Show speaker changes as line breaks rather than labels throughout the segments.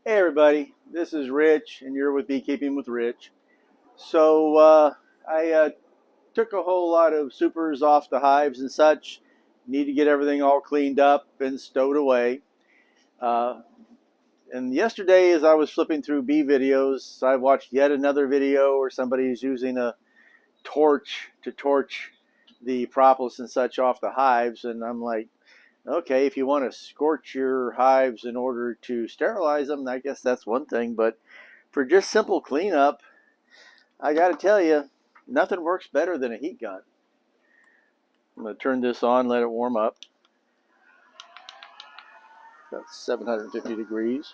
Hey everybody, this is Rich, and you're with Beekeeping with Rich. So I took a whole lot of supers off the hives and such. Need to get everything all cleaned up and stowed away. Uh, and yesterday, as I was flipping through bee videos, I watched yet another video where somebody's using a torch to torch the propolis and such off the hives, and I'm like, okay, if you want to scorch your hives in order to sterilize them, I guess that's one thing, but for just simple cleanup, I got to tell you, nothing works better than a heat gun. I'm going to turn this on, let it warm up. About 750 degrees.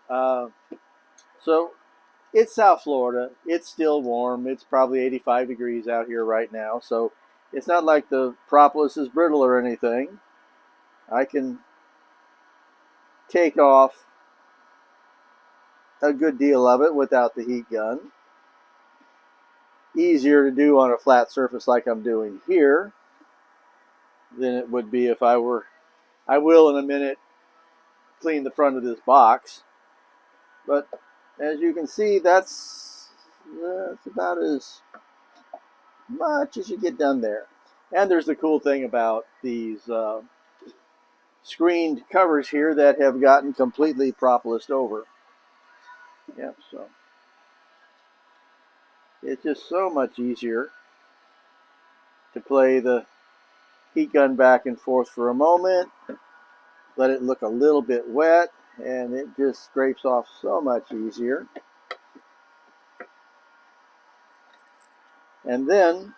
So it's South Florida. It's still warm. It's probably 85 degrees out here right now. So it's not like the propolis is brittle or anything. I can take off a good deal of it without the heat gun. Easier to do on a flat surface like I'm doing here than it would be if I will in a minute clean the front of this box. But as you can see, that's about as much as you get done there. And there's the cool thing about these screened covers here that have gotten completely propolised over. Yep, so it's just so much easier to play the heat gun back and forth for a moment, let it look a little bit wet, and it just scrapes off so much easier. And then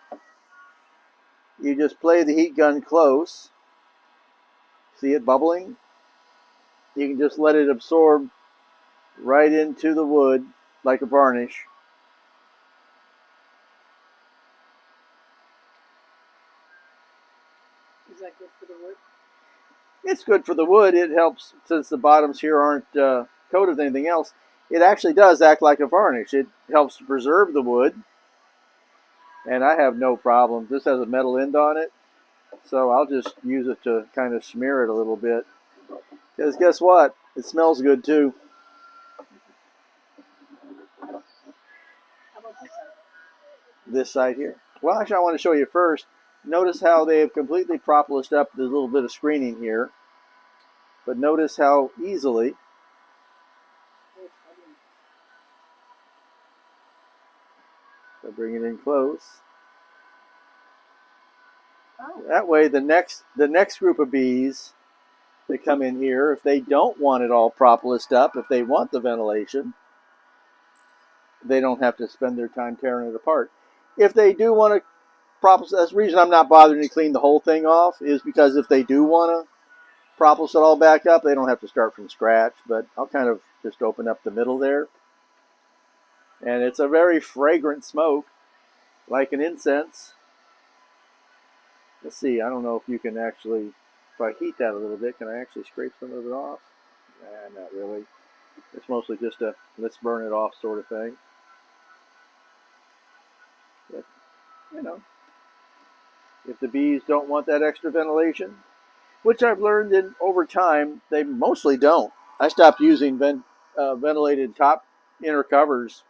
you just play the heat gun close. See it bubbling? You can just let it absorb right into the wood like a varnish.
Is that good for the wood?
It's good for the wood. It helps, since the bottoms here aren't coated with anything else. It actually does act like a varnish. It helps to preserve the wood. And I have no problem. This has a metal end on it, so I'll just use it to kind of smear it a little bit. Because guess what? It smells good too.
How about this side?
This side here. Well, actually, I want to show you first. Notice how they have completely propolised up. There's a little bit of screening here. But notice how easily so bring it in close.
Oh.
That way the next group of bees that come in here, if they don't want it all propolised up, if they want the ventilation, they don't have to spend their time tearing it apart. If they do want to propolis, that's the reason I'm not bothering to clean the whole thing off, is because if they do want to propolis it all back up, they don't have to start from scratch. But I'll kind of just open up the middle there. And it's a very fragrant smoke, like an incense. Let's see, I don't know if you can actually, if I heat that a little bit, can I actually scrape some of it off? Nah, not really. It's mostly just a let's burn it off sort of thing. But, you know, if the bees don't want that extra ventilation, which I've learned in over time, they mostly don't. I stopped using ventilated top inner covers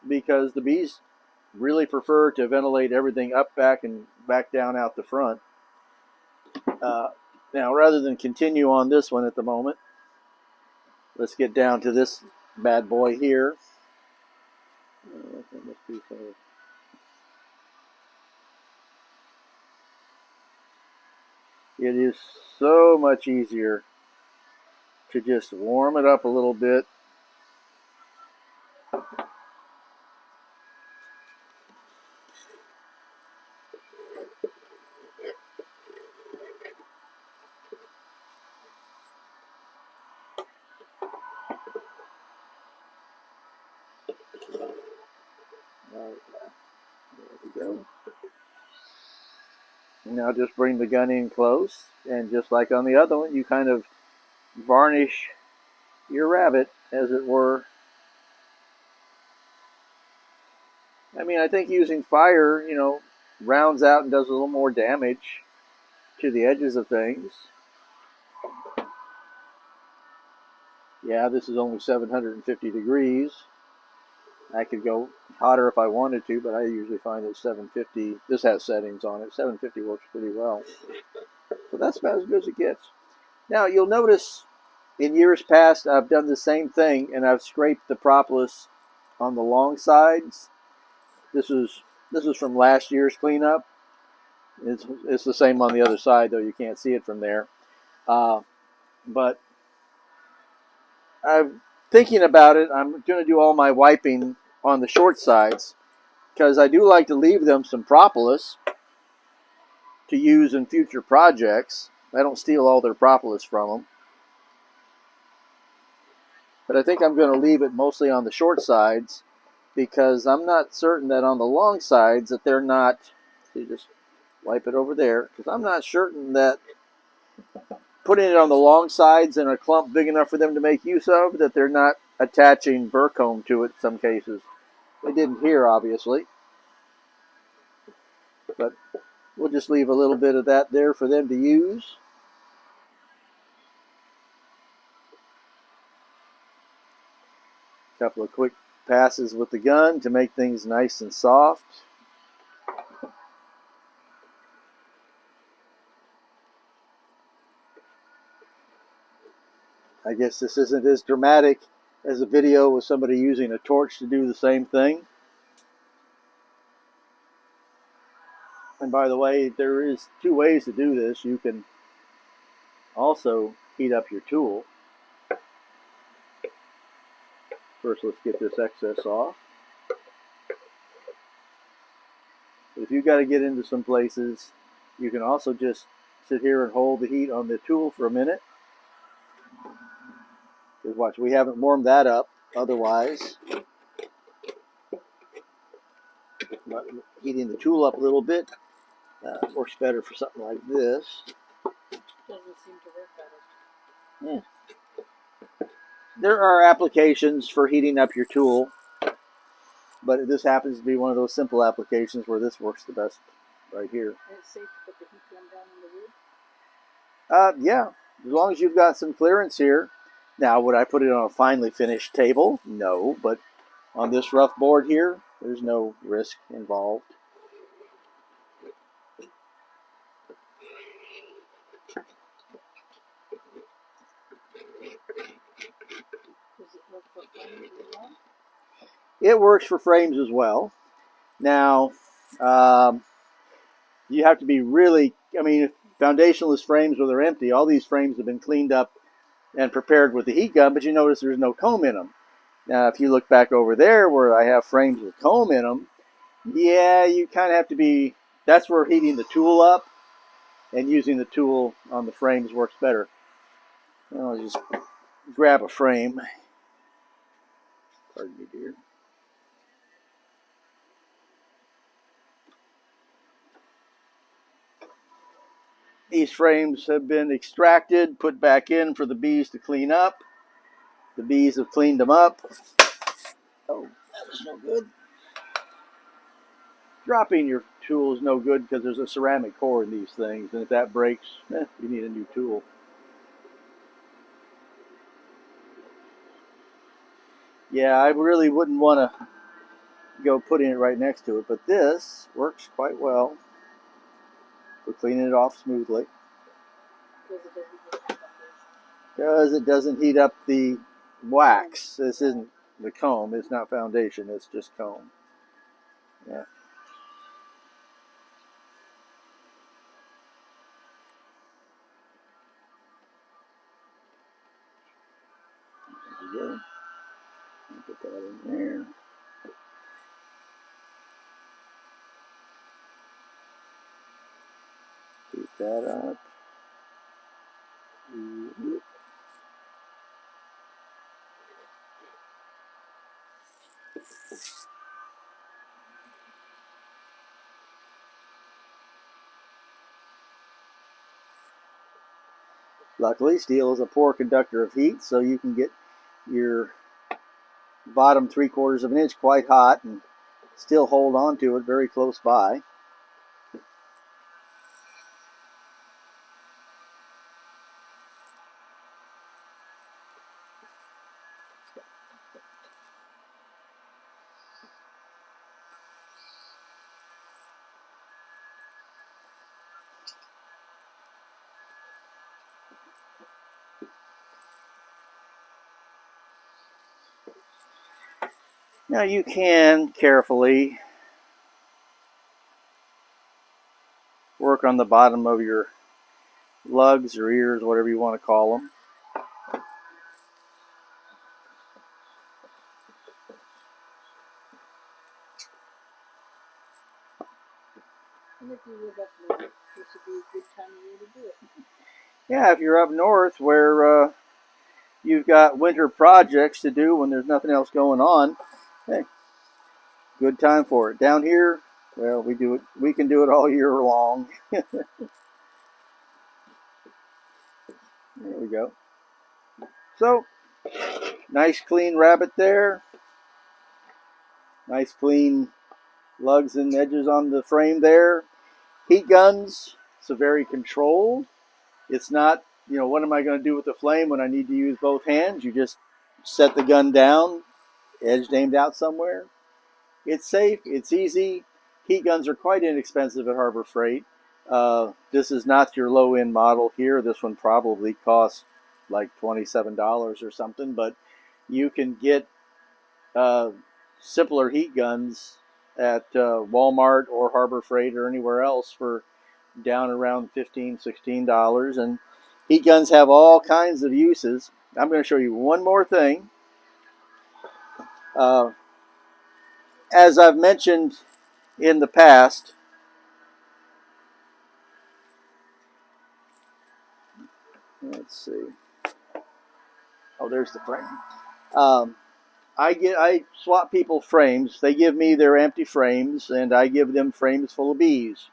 because the bees really prefer to ventilate everything up, back, and back down out the front. Now, rather than continue on this one at the moment, let's get down to this bad boy here. It is so much easier to just warm it up a little bit. There we go. Now just bring the gun in close, and just like on the other one, you kind of varnish your rabbit, as it were. I mean, I think using fire, rounds out and does a little more damage to the edges of things. Yeah, this is only 750 degrees. I could go hotter if I wanted to, but I usually find that 750, this has settings on it, 750 works pretty well. So that's about as good as it gets. Now you'll notice in years past I've done the same thing and I've scraped the propolis on the long sides. This is from last year's cleanup. It's the same on the other side, though you can't see it from there. But I'm thinking about it. I'm going to do all my wiping on the short sides because I do like to leave them some propolis to use in future projects. I don't steal all their propolis from them. But I think I'm going to leave it mostly on the short sides because I'm not certain that on the long sides that they're not, so you just wipe it over there, because I'm not certain that putting it on the long sides in a clump big enough for them to make use of, that they're not attaching burr comb to it in some cases. They didn't here, obviously. But we'll just leave a little bit of that there for them to use. A couple of quick passes with the gun to make things nice and soft. I guess this isn't as dramatic as a video with somebody using a torch to do the same thing. And by the way, there is two ways to do this. You can also heat up your tool. First, let's get this excess off. But if you've got to get into some places, you can also just sit here and hold the heat on the tool for a minute. Because watch, we haven't warmed that up otherwise. But heating the tool up a little bit works better for something like this.
Doesn't seem to work better.
Yeah. There are applications for heating up your tool, but this happens to be one of those simple applications where this works the best right here.
And it's safe to put the heat gun down on the wood?
Yeah, as long as you've got some clearance here. Now, would I put it on a finely finished table? No, but on this rough board here, there's no risk involved.
Does it work for frames as well?
It works for frames as well. Now, you have to be really, I mean, foundationless frames where they're empty, all these frames have been cleaned up and prepared with the heat gun, but you notice there's no comb in them. Now, if you look back over there where I have frames with comb in them, yeah, you kind of have to be, that's where heating the tool up and using the tool on the frames works better. I'll just grab a frame. Pardon me, dear. These frames have been extracted, put back in for the bees to clean up. The bees have cleaned them up. Oh, that was no good. Dropping your tool is no good because there's a ceramic core in these things, and if that breaks, you need a new tool. Yeah, I really wouldn't want to go putting it right next to it, but this works quite well for cleaning it off smoothly. Because it doesn't heat up the wax. This isn't the comb. It's not foundation. It's just comb. Yeah. There we go. Put that in there. Heat that up. Luckily, steel is a poor conductor of heat, so you can get your bottom 3/4 of an inch quite hot and still hold on to it very close by. Now you can carefully work on the bottom of your lugs or ears, whatever you want to call them.
And if you live up north, this would be a good time of year to do it.
Yeah, if you're up north where you've got winter projects to do when there's nothing else going on, hey, good time for it. Down here, well, we can do it all year long. There we go. So, nice clean rabbit there. Nice clean lugs and edges on the frame there. Heat guns, it's a very controlled. It's not, what am I going to do with the flame when I need to use both hands? You just set the gun down, edge aimed out somewhere. It's safe, it's easy. Heat guns are quite inexpensive at Harbor Freight. This is not your low-end model here. This one probably costs like $27 or something, but you can get simpler heat guns at Walmart or Harbor Freight or anywhere else for down around $15, $16. And heat guns have all kinds of uses. I'm going to show you one more thing. As I've mentioned in the past, let's see. Oh, there's the frame. I swap people frames. They give me their empty frames, and I give them frames full of bees.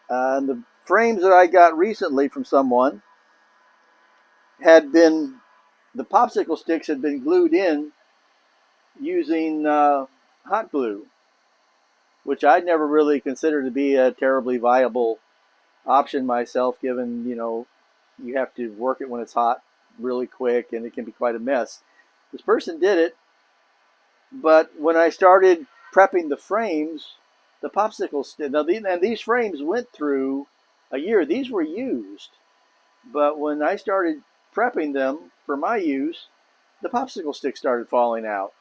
And the frames that I got recently from someone the popsicle sticks had been glued in using hot glue, which I'd never really considered to be a terribly viable option myself, given, you have to work it when it's hot really quick and it can be quite a mess. This person did it, but when I started prepping the frames, the popsicle stick, and these frames went through a year. These were used, but when I started prepping them for my use, the popsicle stick started falling out.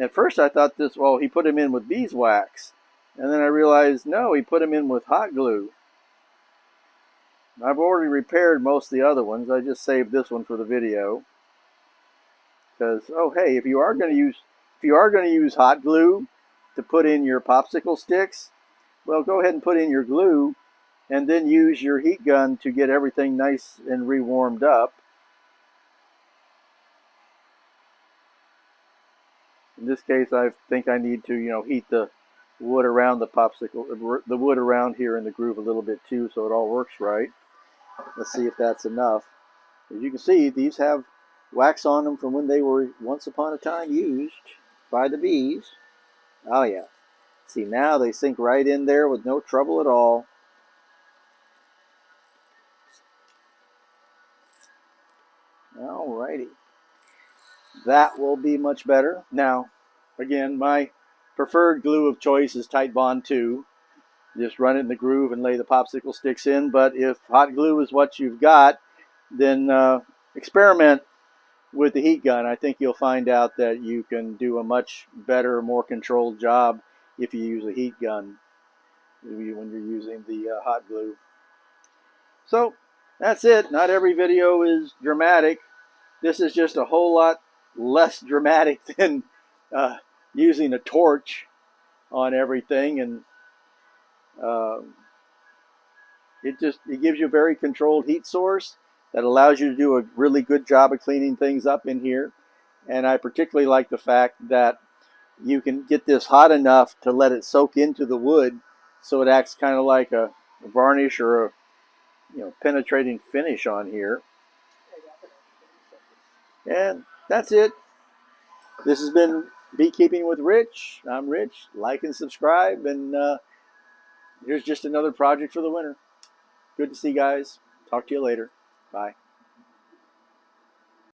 At first I thought he put them in with beeswax. And then I realized, no, he put them in with hot glue. I've already repaired most of the other ones. I just saved this one for the video. Because, hey, if you are going to use hot glue to put in your popsicle sticks, well, go ahead and put in your glue and then use your heat gun to get everything nice and re-warmed up. In this case, I think I need to, heat the wood around the wood around here in the groove a little bit too, so it all works right. Let's see if that's enough. As you can see, these have wax on them from when they were once upon a time used by the bees. Oh yeah. See, now they sink right in there with no trouble at all. Alrighty. That will be much better. Now, again, my preferred glue of choice is Tite Bond 2. Just run it in the groove and lay the popsicle sticks in. But if hot glue is what you've got, then experiment with the heat gun. I think you'll find out that you can do a much better, more controlled job if you use a heat gun when you're using the hot glue. So that's it. Not every video is dramatic. This is just a whole lot less dramatic than using a torch on everything, and it gives you a very controlled heat source that allows you to do a really good job of cleaning things up in here. And I particularly like the fact that you can get this hot enough to let it soak into the wood, so it acts kind of like a varnish or a penetrating finish on here. And that's it. This has been Beekeeping with Rich. I'm Rich. Like and subscribe, and here's just another project for the winter. Good to see you guys. Talk to you later. Bye.